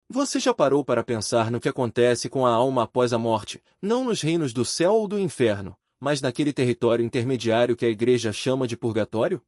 Você já parou para pensar no que acontece com a alma após a morte, não nos reinos do céu ou do inferno, mas naquele território intermediário que a Igreja chama de purgatório?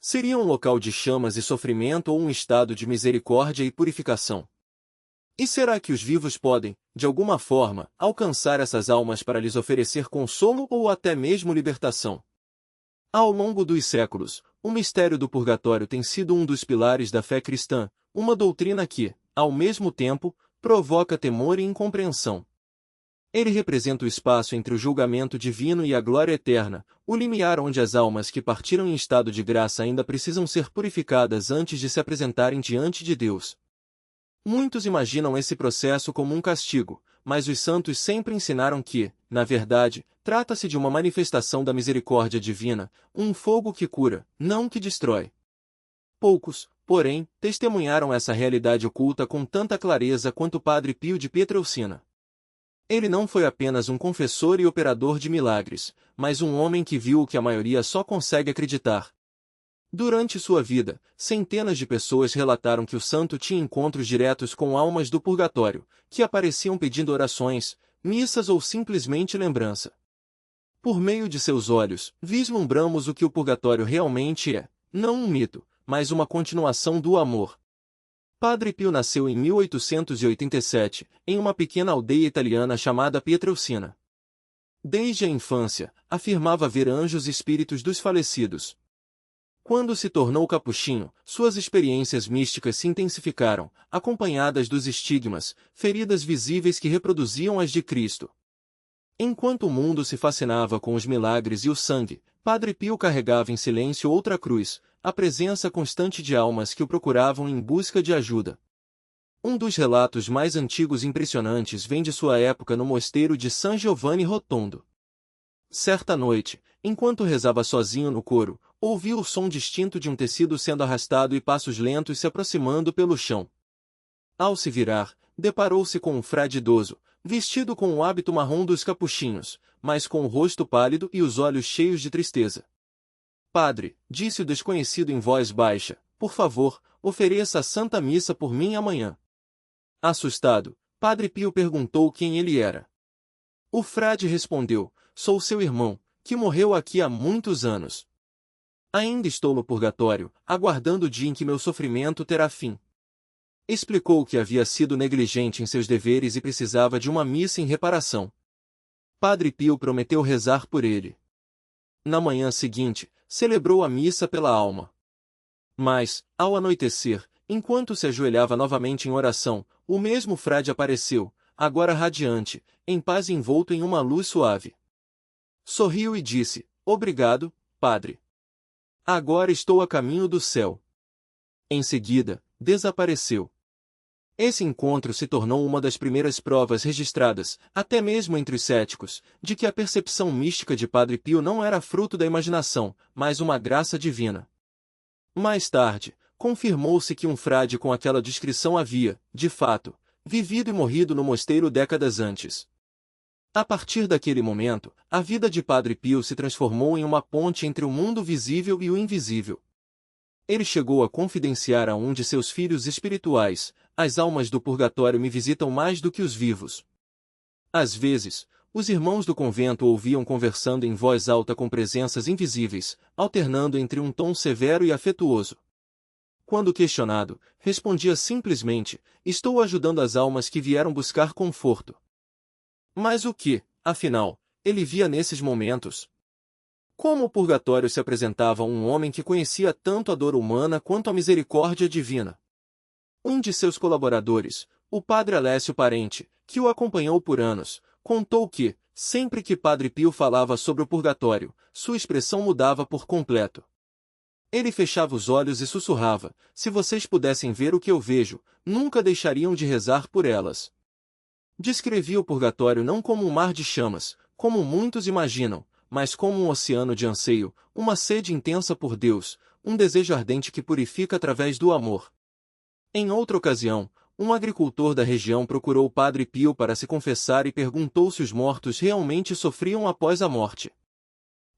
Seria um local de chamas e sofrimento ou um estado de misericórdia e purificação? E será que os vivos podem, de alguma forma, alcançar essas almas para lhes oferecer consolo ou até mesmo libertação? Ao longo dos séculos, o mistério do purgatório tem sido um dos pilares da fé cristã, uma doutrina que, ao mesmo tempo, provoca temor e incompreensão. Ele representa o espaço entre o julgamento divino e a glória eterna, o limiar onde as almas que partiram em estado de graça ainda precisam ser purificadas antes de se apresentarem diante de Deus. Muitos imaginam esse processo como um castigo, mas os santos sempre ensinaram que, na verdade, trata-se de uma manifestação da misericórdia divina, um fogo que cura, não que destrói. Poucos, porém, testemunharam essa realidade oculta com tanta clareza quanto o Padre Pio de Pietrelcina. Ele não foi apenas um confessor e operador de milagres, mas um homem que viu o que a maioria só consegue acreditar. Durante sua vida, centenas de pessoas relataram que o santo tinha encontros diretos com almas do purgatório, que apareciam pedindo orações, missas ou simplesmente lembrança. Por meio de seus olhos, vislumbramos o que o purgatório realmente é, não um mito, mas uma continuação do amor. Padre Pio nasceu em 1887, em uma pequena aldeia italiana chamada Pietrelcina. Desde a infância, afirmava ver anjos e espíritos dos falecidos. Quando se tornou capuchinho, suas experiências místicas se intensificaram, acompanhadas dos estigmas, feridas visíveis que reproduziam as de Cristo. Enquanto o mundo se fascinava com os milagres e o sangue, Padre Pio carregava em silêncio outra cruz, a presença constante de almas que o procuravam em busca de ajuda. Um dos relatos mais antigos e impressionantes vem de sua época no mosteiro de San Giovanni Rotondo. Certa noite, enquanto rezava sozinho no coro, ouviu o som distinto de um tecido sendo arrastado e passos lentos se aproximando pelo chão. Ao se virar, deparou-se com um frade idoso, vestido com o hábito marrom dos capuchinhos, mas com o rosto pálido e os olhos cheios de tristeza. Padre, disse o desconhecido em voz baixa, por favor, ofereça a Santa Missa por mim amanhã. Assustado, Padre Pio perguntou quem ele era. O frade respondeu, sou seu irmão, que morreu aqui há muitos anos. Ainda estou no purgatório, aguardando o dia em que meu sofrimento terá fim. Explicou que havia sido negligente em seus deveres e precisava de uma missa em reparação. Padre Pio prometeu rezar por ele. Na manhã seguinte, celebrou a missa pela alma. Mas, ao anoitecer, enquanto se ajoelhava novamente em oração, o mesmo frade apareceu, agora radiante, em paz e envolto em uma luz suave. Sorriu e disse, obrigado, padre. Agora estou a caminho do céu. Em seguida, desapareceu. Esse encontro se tornou uma das primeiras provas registradas, até mesmo entre os céticos, de que a percepção mística de Padre Pio não era fruto da imaginação, mas uma graça divina. Mais tarde, confirmou-se que um frade com aquela descrição havia, de fato, vivido e morrido no mosteiro décadas antes. A partir daquele momento, a vida de Padre Pio se transformou em uma ponte entre o mundo visível e o invisível. Ele chegou a confidenciar a um de seus filhos espirituais, as almas do purgatório me visitam mais do que os vivos. Às vezes, os irmãos do convento ouviam conversando em voz alta com presenças invisíveis, alternando entre um tom severo e afetuoso. Quando questionado, respondia simplesmente, estou ajudando as almas que vieram buscar conforto. Mas o que, afinal, ele via nesses momentos? Como o purgatório se apresentava a um homem que conhecia tanto a dor humana quanto a misericórdia divina? Um de seus colaboradores, o padre Alessio Parente, que o acompanhou por anos, contou que, sempre que Padre Pio falava sobre o purgatório, sua expressão mudava por completo. Ele fechava os olhos e sussurrava, se vocês pudessem ver o que eu vejo, nunca deixariam de rezar por elas. Descrevia o purgatório não como um mar de chamas, como muitos imaginam, mas como um oceano de anseio, uma sede intensa por Deus, um desejo ardente que purifica através do amor. Em outra ocasião, um agricultor da região procurou o Padre Pio para se confessar e perguntou se os mortos realmente sofriam após a morte.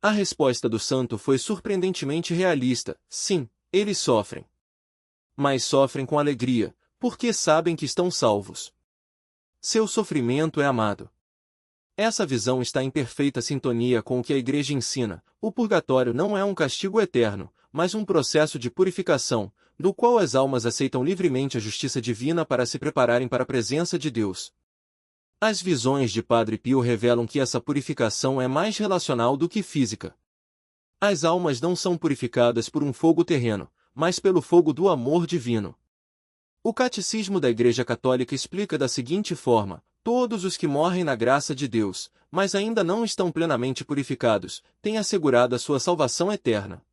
A resposta do santo foi surpreendentemente realista, sim, eles sofrem. Mas sofrem com alegria, porque sabem que estão salvos. Seu sofrimento é amado. Essa visão está em perfeita sintonia com o que a Igreja ensina. O purgatório não é um castigo eterno, mas um processo de purificação, no qual as almas aceitam livremente a justiça divina para se prepararem para a presença de Deus. As visões de Padre Pio revelam que essa purificação é mais relacional do que física. As almas não são purificadas por um fogo terreno, mas pelo fogo do amor divino. O Catecismo da Igreja Católica explica da seguinte forma: todos os que morrem na graça de Deus, mas ainda não estão plenamente purificados, têm assegurado a sua salvação eterna.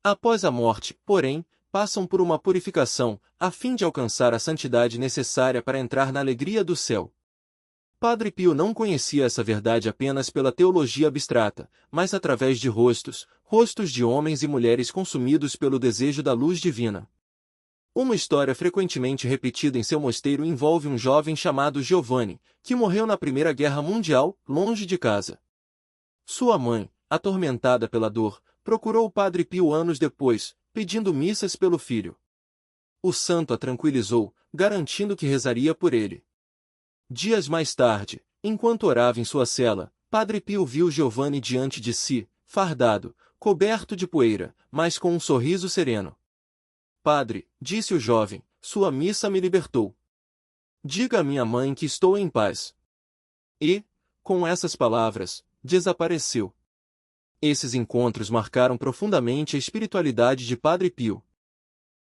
Após a morte, porém, passam por uma purificação, a fim de alcançar a santidade necessária para entrar na alegria do céu. Padre Pio não conhecia essa verdade apenas pela teologia abstrata, mas através de rostos de homens e mulheres consumidos pelo desejo da luz divina. Uma história frequentemente repetida em seu mosteiro envolve um jovem chamado Giovanni, que morreu na Primeira Guerra Mundial, longe de casa. Sua mãe, atormentada pela dor, procurou o Padre Pio anos depois, pedindo missas pelo filho. O santo a tranquilizou, garantindo que rezaria por ele. Dias mais tarde, enquanto orava em sua cela, Padre Pio viu Giovanni diante de si, fardado, coberto de poeira, mas com um sorriso sereno. Padre, disse o jovem, sua missa me libertou. Diga à minha mãe que estou em paz. E, com essas palavras, desapareceu. Esses encontros marcaram profundamente a espiritualidade de Padre Pio.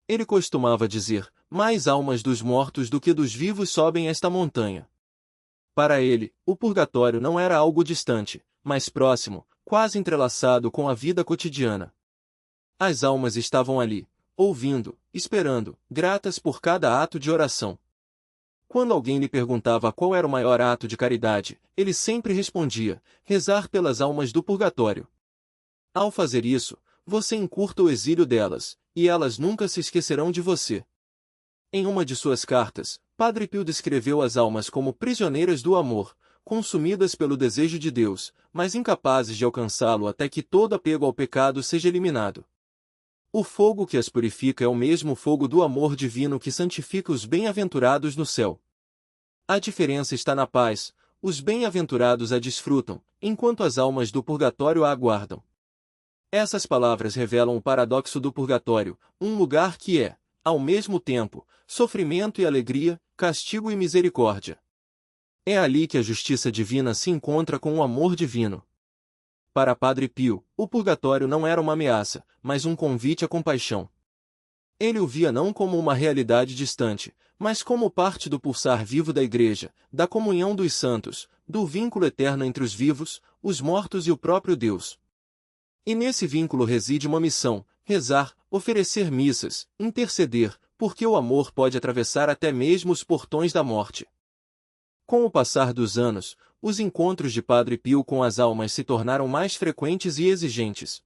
Ele costumava dizer: mais almas dos mortos do que dos vivos sobem esta montanha. Para ele, o purgatório não era algo distante, mas próximo, quase entrelaçado com a vida cotidiana. As almas estavam ali, ouvindo, esperando, gratas por cada ato de oração. Quando alguém lhe perguntava qual era o maior ato de caridade, ele sempre respondia: rezar pelas almas do purgatório. Ao fazer isso, você encurta o exílio delas, e elas nunca se esquecerão de você. Em uma de suas cartas, Padre Pio descreveu as almas como prisioneiras do amor, consumidas pelo desejo de Deus, mas incapazes de alcançá-lo até que todo apego ao pecado seja eliminado. O fogo que as purifica é o mesmo fogo do amor divino que santifica os bem-aventurados no céu. A diferença está na paz: os bem-aventurados a desfrutam, enquanto as almas do purgatório a aguardam. Essas palavras revelam o paradoxo do purgatório, um lugar que é, ao mesmo tempo, sofrimento e alegria, castigo e misericórdia. É ali que a justiça divina se encontra com o amor divino. Para Padre Pio, o purgatório não era uma ameaça, mas um convite à compaixão. Ele o via não como uma realidade distante, mas como parte do pulsar vivo da Igreja, da comunhão dos santos, do vínculo eterno entre os vivos, os mortos e o próprio Deus. E nesse vínculo reside uma missão: rezar, oferecer missas, interceder, porque o amor pode atravessar até mesmo os portões da morte. Com o passar dos anos, os encontros de Padre Pio com as almas se tornaram mais frequentes e exigentes.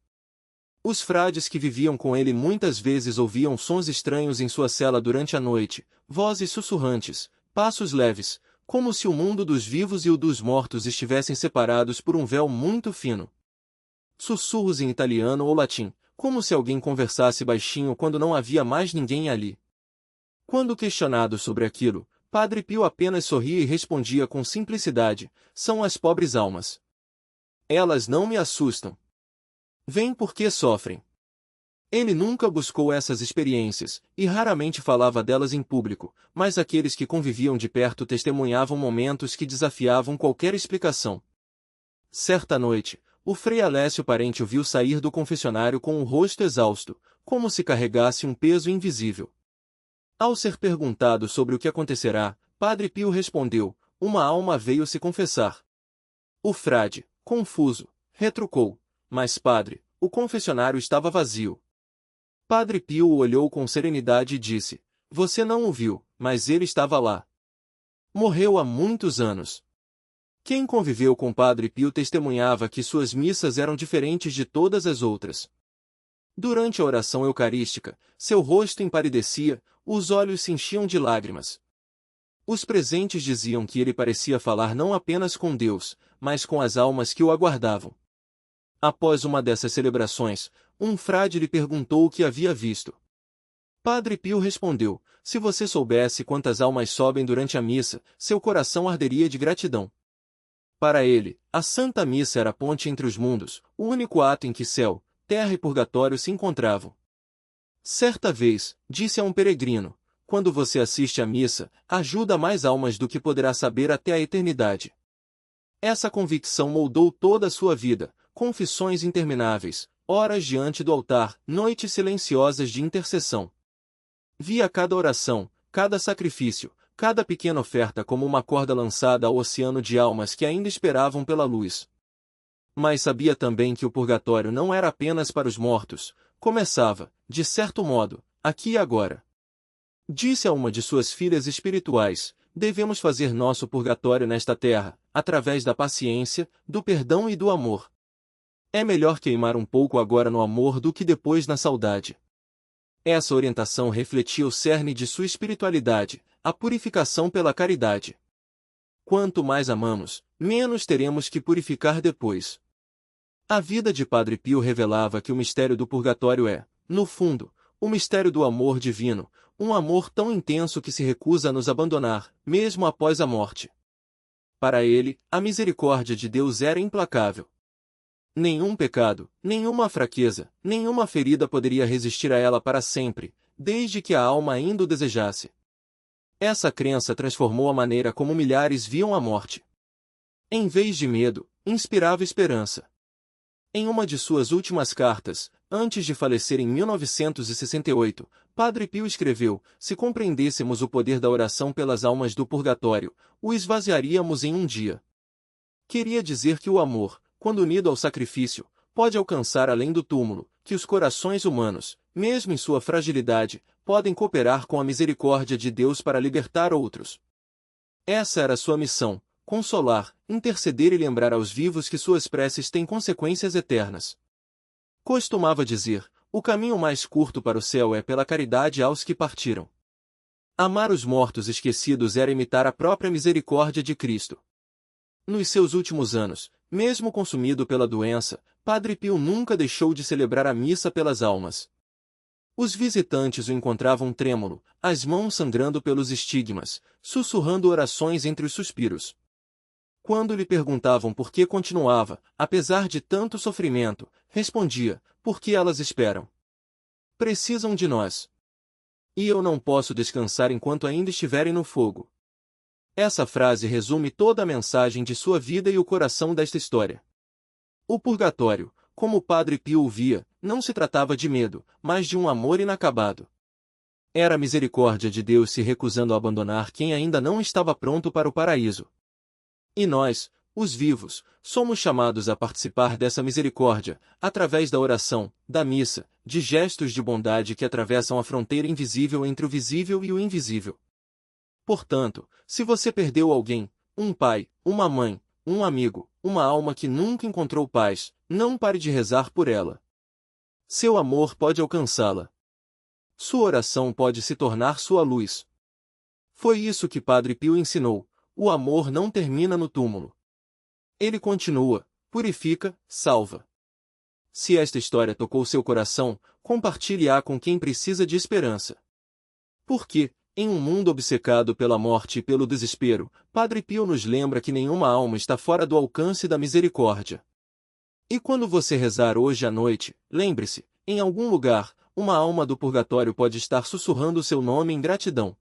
Os frades que viviam com ele muitas vezes ouviam sons estranhos em sua cela durante a noite, vozes sussurrantes, passos leves, como se o mundo dos vivos e o dos mortos estivessem separados por um véu muito fino. Sussurros em italiano ou latim, como se alguém conversasse baixinho quando não havia mais ninguém ali. Quando questionado sobre aquilo, Padre Pio apenas sorria e respondia com simplicidade: são as pobres almas. Elas não me assustam. Vêm porque sofrem. Ele nunca buscou essas experiências, e raramente falava delas em público, mas aqueles que conviviam de perto testemunhavam momentos que desafiavam qualquer explicação. Certa noite, o Frei Alessio Parente o viu sair do confessionário com o rosto exausto, como se carregasse um peso invisível. Ao ser perguntado sobre o que acontecerá, Padre Pio respondeu: uma alma veio se confessar. O frade, confuso, retrucou: mas padre, o confessionário estava vazio. Padre Pio o olhou com serenidade e disse: você não o viu, mas ele estava lá. Morreu há muitos anos. Quem conviveu com Padre Pio testemunhava que suas missas eram diferentes de todas as outras. Durante a oração eucarística, seu rosto empalidecia, os olhos se enchiam de lágrimas. Os presentes diziam que ele parecia falar não apenas com Deus, mas com as almas que o aguardavam. Após uma dessas celebrações, um frade lhe perguntou o que havia visto. Padre Pio respondeu: se você soubesse quantas almas sobem durante a missa, seu coração arderia de gratidão. Para ele, a Santa Missa era a ponte entre os mundos, o único ato em que céu, terra e purgatório se encontravam. Certa vez, disse a um peregrino: quando você assiste à missa, ajuda mais almas do que poderá saber até a eternidade. Essa convicção moldou toda a sua vida, confissões intermináveis, horas diante do altar, noites silenciosas de intercessão. Via cada oração, cada sacrifício, cada pequena oferta como uma corda lançada ao oceano de almas que ainda esperavam pela luz. Mas sabia também que o purgatório não era apenas para os mortos, começava, de certo modo, aqui e agora. Disse a uma de suas filhas espirituais: devemos fazer nosso purgatório nesta terra, através da paciência, do perdão e do amor. É melhor queimar um pouco agora no amor do que depois na saudade. Essa orientação refletia o cerne de sua espiritualidade, a purificação pela caridade. Quanto mais amamos, menos teremos que purificar depois. A vida de Padre Pio revelava que o mistério do purgatório é, no fundo, o mistério do amor divino, um amor tão intenso que se recusa a nos abandonar, mesmo após a morte. Para ele, a misericórdia de Deus era implacável. Nenhum pecado, nenhuma fraqueza, nenhuma ferida poderia resistir a ela para sempre, desde que a alma ainda o desejasse. Essa crença transformou a maneira como milhares viam a morte. Em vez de medo, inspirava esperança. Em uma de suas últimas cartas, antes de falecer em 1968, Padre Pio escreveu: se compreendêssemos o poder da oração pelas almas do purgatório, o esvaziaríamos em um dia. Queria dizer que o amor, quando unido ao sacrifício, pode alcançar além do túmulo, que os corações humanos, mesmo em sua fragilidade, podem cooperar com a misericórdia de Deus para libertar outros. Essa era sua missão: consolar, interceder e lembrar aos vivos que suas preces têm consequências eternas. Costumava dizer: o caminho mais curto para o céu é pela caridade aos que partiram. Amar os mortos esquecidos era imitar a própria misericórdia de Cristo. Nos seus últimos anos, mesmo consumido pela doença, Padre Pio nunca deixou de celebrar a missa pelas almas. Os visitantes o encontravam trêmulo, as mãos sangrando pelos estigmas, sussurrando orações entre os suspiros. Quando lhe perguntavam por que continuava, apesar de tanto sofrimento, respondia: porque elas esperam. Precisam de nós. E eu não posso descansar enquanto ainda estiverem no fogo. Essa frase resume toda a mensagem de sua vida e o coração desta história. O purgatório, como o Padre Pio o via, não se tratava de medo, mas de um amor inacabado. Era a misericórdia de Deus se recusando a abandonar quem ainda não estava pronto para o paraíso. E nós, os vivos, somos chamados a participar dessa misericórdia, através da oração, da missa, de gestos de bondade que atravessam a fronteira invisível entre o visível e o invisível. Portanto, se você perdeu alguém, um pai, uma mãe, um amigo, uma alma que nunca encontrou paz, não pare de rezar por ela. Seu amor pode alcançá-la. Sua oração pode se tornar sua luz. Foi isso que Padre Pio ensinou: o amor não termina no túmulo. Ele continua, purifica, salva. Se esta história tocou seu coração, compartilhe-a com quem precisa de esperança. Porque, em um mundo obcecado pela morte e pelo desespero, Padre Pio nos lembra que nenhuma alma está fora do alcance da misericórdia. E quando você rezar hoje à noite, lembre-se, em algum lugar, uma alma do purgatório pode estar sussurrando seu nome em gratidão.